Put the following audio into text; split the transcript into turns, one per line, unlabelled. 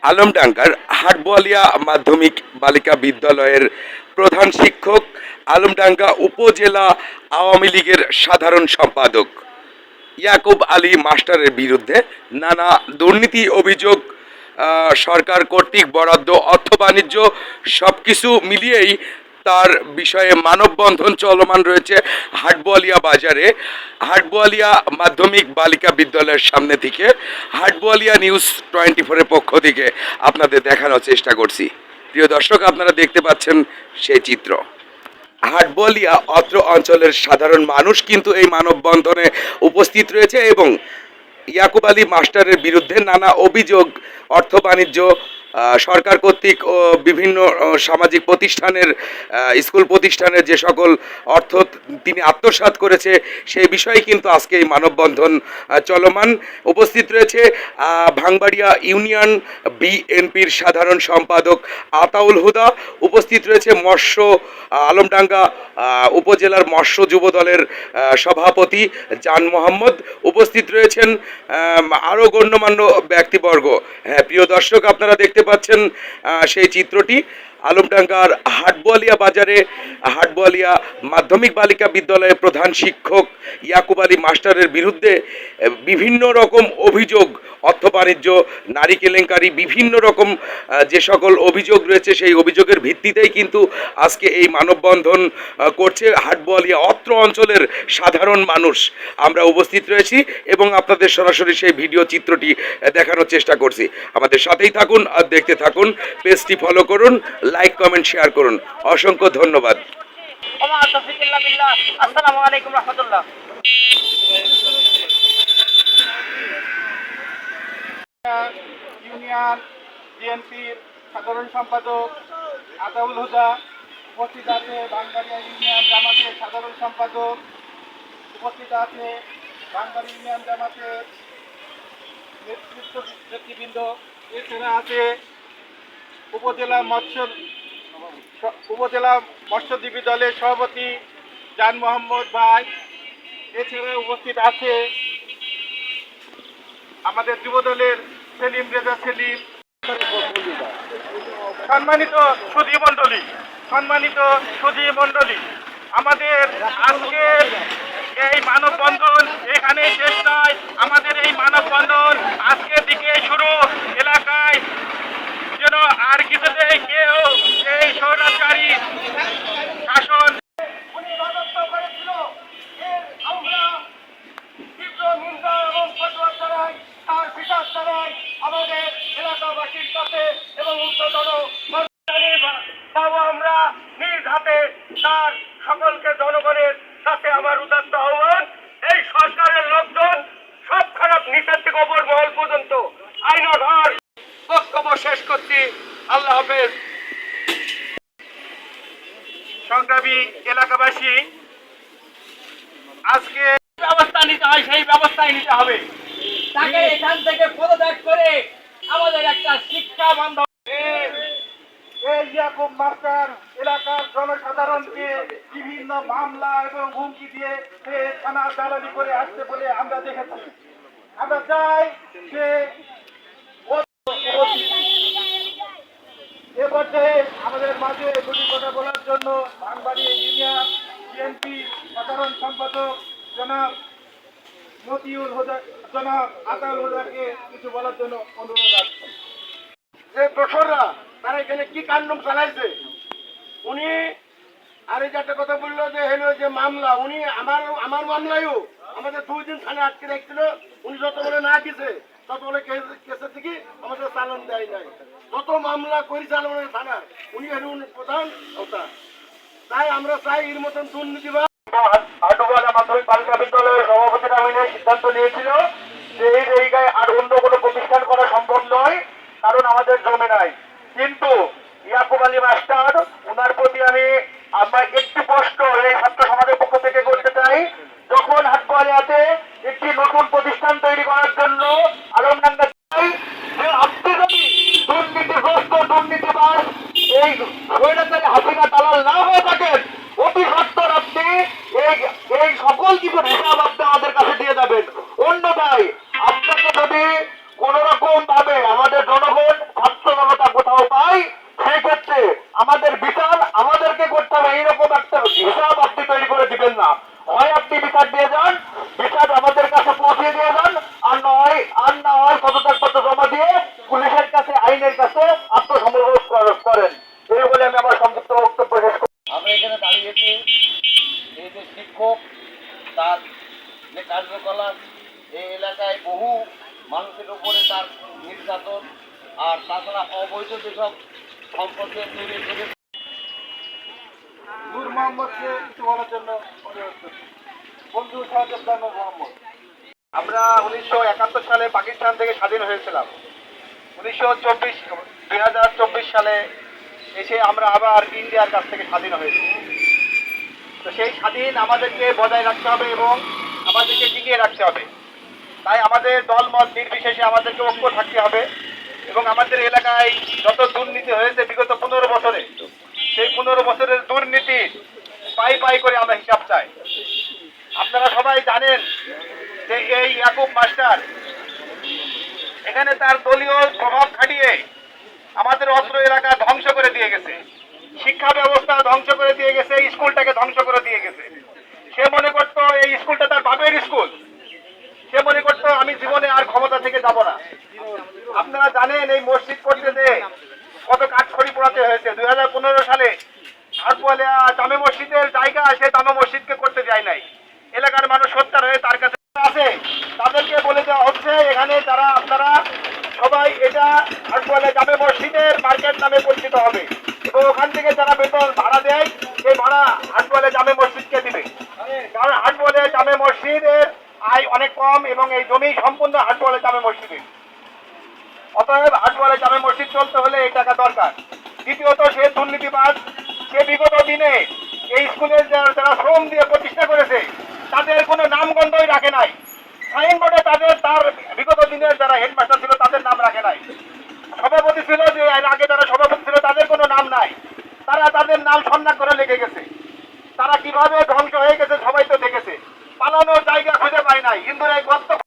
আলমডাঙ্গার হাটবোয়ালিয়া মাধ্যমিক বালিকা বিদ্যালয়ের প্রধান শিক্ষক, আলমডাঙ্গা উপজেলা আওয়ামী লীগের সাধারণ সম্পাদক ইয়াকুব আলী মাস্টারের বিরুদ্ধে নানা দুর্নীতি অভিযোগ, সরকার কর্তৃক বরাদ্দ, অর্থ বাণিজ্য সবকিছু মিলিয়েই তার বিষয়ে মানববন্ধন চলমান রয়েছে হাটবোয়ালিয়া বাজারে। হাটবোয়ালিয়া মাধ্যমিক বালিকা বিদ্যালয়ের সামনে থেকে হাটবোয়ালিয়া নিউজ 24-এর পক্ষ থেকে আপনাদের দেখানোর চেষ্টা করছি। প্রিয় দর্শক, আপনারা দেখতে পাচ্ছেন সেই চিত্র। হাটবোয়ালিয়া অত্র অঞ্চলের সাধারণ মানুষ কিন্তু এই মানববন্ধনে উপস্থিত রয়েছে এবং ইয়াকুব আলী মাস্টারের বিরুদ্ধে নানা অভিযোগ, অর্থ বাণিজ্য, সরকার কর্তৃক ও বিভিন্ন সামাজিক প্রতিষ্ঠানের, স্কুল প্রতিষ্ঠানের যে সকল অর্থ তিনি আত্মসাৎ করেছে সেই বিষয়ে কিন্তু আজকে এই মানববন্ধন চলমান। উপস্থিত রয়েছে ভাঙবাড়িয়া ইউনিয়ন বিএনপির সাধারণ সম্পাদক আতাউল হুদা, উপস্থিত রয়েছে মৎস্য আলমডাঙ্গা উপজেলার মৎস্য যুব দলের সভাপতি জান মোহাম্মদ, উপস্থিত রয়েছেন আরও গণ্যমান্য ব্যক্তিবর্গ। হ্যাঁ প্রিয় দর্শক, আপনারা দেখতে পাচ্ছেন সেই চিত্রটি। আলমডাঙ্গার হাটবোয়ালিয়া বাজারে হাটবোয়ালিয়া মাধ্যমিক বালিকা বিদ্যালয়ের প্রধান শিক্ষক ইয়াকুব আলী মাস্টারের বিরুদ্ধে বিভিন্ন রকম অভিযোগ, অর্থ বাণিজ্য, নারী কেলেঙ্কারি, বিভিন্ন রকম যে সকল অভিযোগ রয়েছে সেই অভিযোগের ভিত্তিতেই কিন্তু আজকে এই মানববন্ধন করছে হাটবোয়ালিয়া অত্র অঞ্চলের সাধারণ মানুষ। আমরা উপস্থিত রয়েছি এবং আপনাদের সরাসরি সেই ভিডিও চিত্রটি দেখানোর চেষ্টা করছি। আমাদের সাথেই থাকুন আর দেখতে থাকুন। পেজটি ফলো করুন, লাইক, কমেন্ট, শেয়ার করুন। অসংখ্য ধন্যবাদ।
আসসালামু আলাইকুম রহমতুল্লাহ। ইউনিয়ন বিএনপির সাধারণ সম্পাদক আতাউল হুদা, উপস্থিত আছে ভাঙবাড়িয়া ইউনিয়ন জামাতের সাধারণ সম্পাদক, উপস্থিত আছে ভাঙবাড়িয়া ইউনিয়ন জামাতের নেতৃবৃন্দ, এছাড়া আছে উপজেলা মৎস্যজীবী দলের সভাপতি জান মোহাম্মদ ভাই, এছাড়া উপস্থিত আছে আমাদের যুব দলের সেলিম রেজা সেলিম। সম্মানিত সুধী মণ্ডলী, আমাদের আজকের এই মানববন্ধন এখানে শেষ নয়। আমাদের এই মানববন্ধন আজকের দিকে শুরু। এলাকায় যেন আর কিছুতেই কেউ এই স্বৈরাচারী শাসন রাজত্ব করেছিল আমরা তীব্র নিন্দা এবং প্রতিবাদ জানাই, তার বিচার জানাই আমাদের এলাকাবাসীর কাছে এবং উচ্চতর তাও আমরা নিজ হাতে তার সকলকে জনগণের কাছে আমার উদাত্ত আহ্বান, এই সরকারের লোকজন সব খারাপ নিচের থেকে ওপর মহল পর্যন্ত আইনাধার বক্তব্য শেষ করছি। আল্লাহ হাফেজ। সংগ্রামী এলাকাবাসী, আজকে ব্যবস্থা নিতে হয় সেই ব্যবস্থাই নিতে হবে। তাকে এখান থেকে পদত্যাগ করে আমাদের একটা শিক্ষা বান্ধব ইয়াকুব মাস্টার এলাকার জনসাধারণকে বিভিন্ন মামলা এবং হুমকি দিয়ে থানা দালালি করে আসতে বলে আমরা দেখেছি। আমরা চাই যে এ পর্যায়ে আমাদের মাঝে দুটি কথা বলার জন্য ভাঙবাড়িয়া ইউনিয়ন বিএনপি সাধারণ সম্পাদক জনাব মতিউল হুদা, জনাব আতাউল হুদাকে কিছু বলার জন্য অনুরোধ রাখছি। যে দোসররা তারা এখানে কি কাণ্ড চালাইছে, উনি আর এই যে একটা কথা বললো যে হলো যে মামলা, উনি আমার মামলায়ও আমাদের 2 দিন থানা আটকে রাখছিল। উনি যত বলে না দিছে তত বলে কেসের থেকে আমাদের চালান দেয় নাই। যত মামলা পরিচালনের থানার উনি হলেন প্রধান ওটা। তাই আমরা চাই এর মতন দুর্নীতিবাদ। হাটবোয়ালিয়া মাধ্যমিক বালিকা বিদ্যালয়ের সভাপতিরা মিলে সিদ্ধান্ত নিয়েছিল যে এই জায়গায় আর অন্য কোনো প্রতিষ্ঠান করা সম্ভব নয়, কারণ আমাদের জমি নাই। কিন্তু ইয়াকুব আলী মাস্টার, ওনার প্রতি আমরা একটি প্রশ্ন এই ছাত্র সমাজের পক্ষ থেকে করতে চাই। যখন হাটবোয়ালিয়াতে একটি নতুন প্রতিষ্ঠান তৈরি করার জন্য আলমডাঙ্গা আপনি যদি দুর্নীতিগ্রস্ত দুর্নীতিবাজ এই স্বৈরাচারী হাসিনা দালাল না হয়ে থাকেন, অতি সত্তর আপনি এই সকল কিছুর হিসাব আপনি আমাদের কাছে দিয়ে যাবেন। অন্যথায় আপনাকে যদি কোন রকম ভাবে আমাদের জনগণ ছাত্র
আর তাছাড়া অবৈধ যেসব সম্পত্তি তৈরি করে
নূর মোহাম্মদকে কিছু বলার জন্য অনুরোধ করছি। বন্ধু শাহজাদ নূর মোহাম্মদ। আমরা 1971 সালে পাকিস্তান থেকে স্বাধীন হয়েছিলাম। 2024 সালে এসে আমরা আবার ইন্ডিয়ার কাছ থেকে স্বাধীন হয়েছি। তো সেই স্বাধীন আমাদেরকে বজায় রাখতে হবে এবং আমাদেরকে টিকিয়ে রাখতে হবে। তাই আমাদের দলমত নির্বিশেষে আমাদেরকে ঐক্য থাকতে হবে এবং আমাদের এলাকায় যত দুর্নীতি হয়েছে বিগত 15 বছরে, সেই 15 বছরের দুর্নীতি পাই পাই করে আমরা হিসাব চাই। আপনারা সবাই জানেন যে এই ইয়াকুব মাস্টার এখানে তার দলীয় প্রভাব খাটিয়ে আমাদের অত্র এলাকা ধ্বংস করে দিয়ে গেছে, শিক্ষা ব্যবস্থা ধ্বংস করে দিয়ে গেছে, স্কুলটাকে ধ্বংস করে দিয়ে গেছে। সে মনে করতো এই স্কুলটা তার বাপের স্কুল। সে মনে করতো আমি জীবনে আর ক্ষমতা থেকে যাব না। আপনারা জানেন এই মসজিদ করতে যে কত কাঠখড়ি পোড়াতে হয়েছে। 2015 সালে হাটবোয়ালিয়া জামে মসজিদের জায়গা সে জামে মসজিদকে করতে যায় নাই। এলাকার মানুষ সত্যার হয়ে তার কাছে আছে, তাদেরকে বলে দেওয়া হচ্ছে এখানে যারা আপনারা সবাই এটা হাটবোয়ালিয়া জামে মসজিদের মার্কেট নামে পরিচিত হবে এবং ওখান থেকে যারা বেতন ভাড়া দেয় সেই ভাড়া হাটবোয়ালিয়া জামে মসজিদকে দিবে। কারণ হাটবোয়ালিয়া জামে মসজিদের আয় অনেক কম এবং এই জমি সম্পূর্ণ হাটবোয়ালিয়া জামে মসজিদের। অতএব হাটবোয়ালিয়া জামে মসজিদ চলতে হলে এই টাকা দরকার। দ্বিতীয়ত সে দুর্নীতিবাজ। সে বিগত দিনে এই স্কুলের যারা শ্রম দিয়ে প্রতিষ্ঠা করেছে তাদের কোনো নামগন্ধই রাখে নাই। সাইনবোর্ডে তার বিগত দিনের যারা হেডমাস্টার ছিল তাদের নাম রাখে নাই। সভাপতি ছিল যে এর আগে যারা সভাপতি ছিল তাদের কোনো নাম নাই। তারা তাদের নাম সন্ধান করে লেগে গেছে। তারা কিভাবে ধ্বংস হয়ে গেছে সবাই তো দেখেছে। পালানোর জায়গা খুঁজে পায় নাই। হিন্দুরা এই গর্ত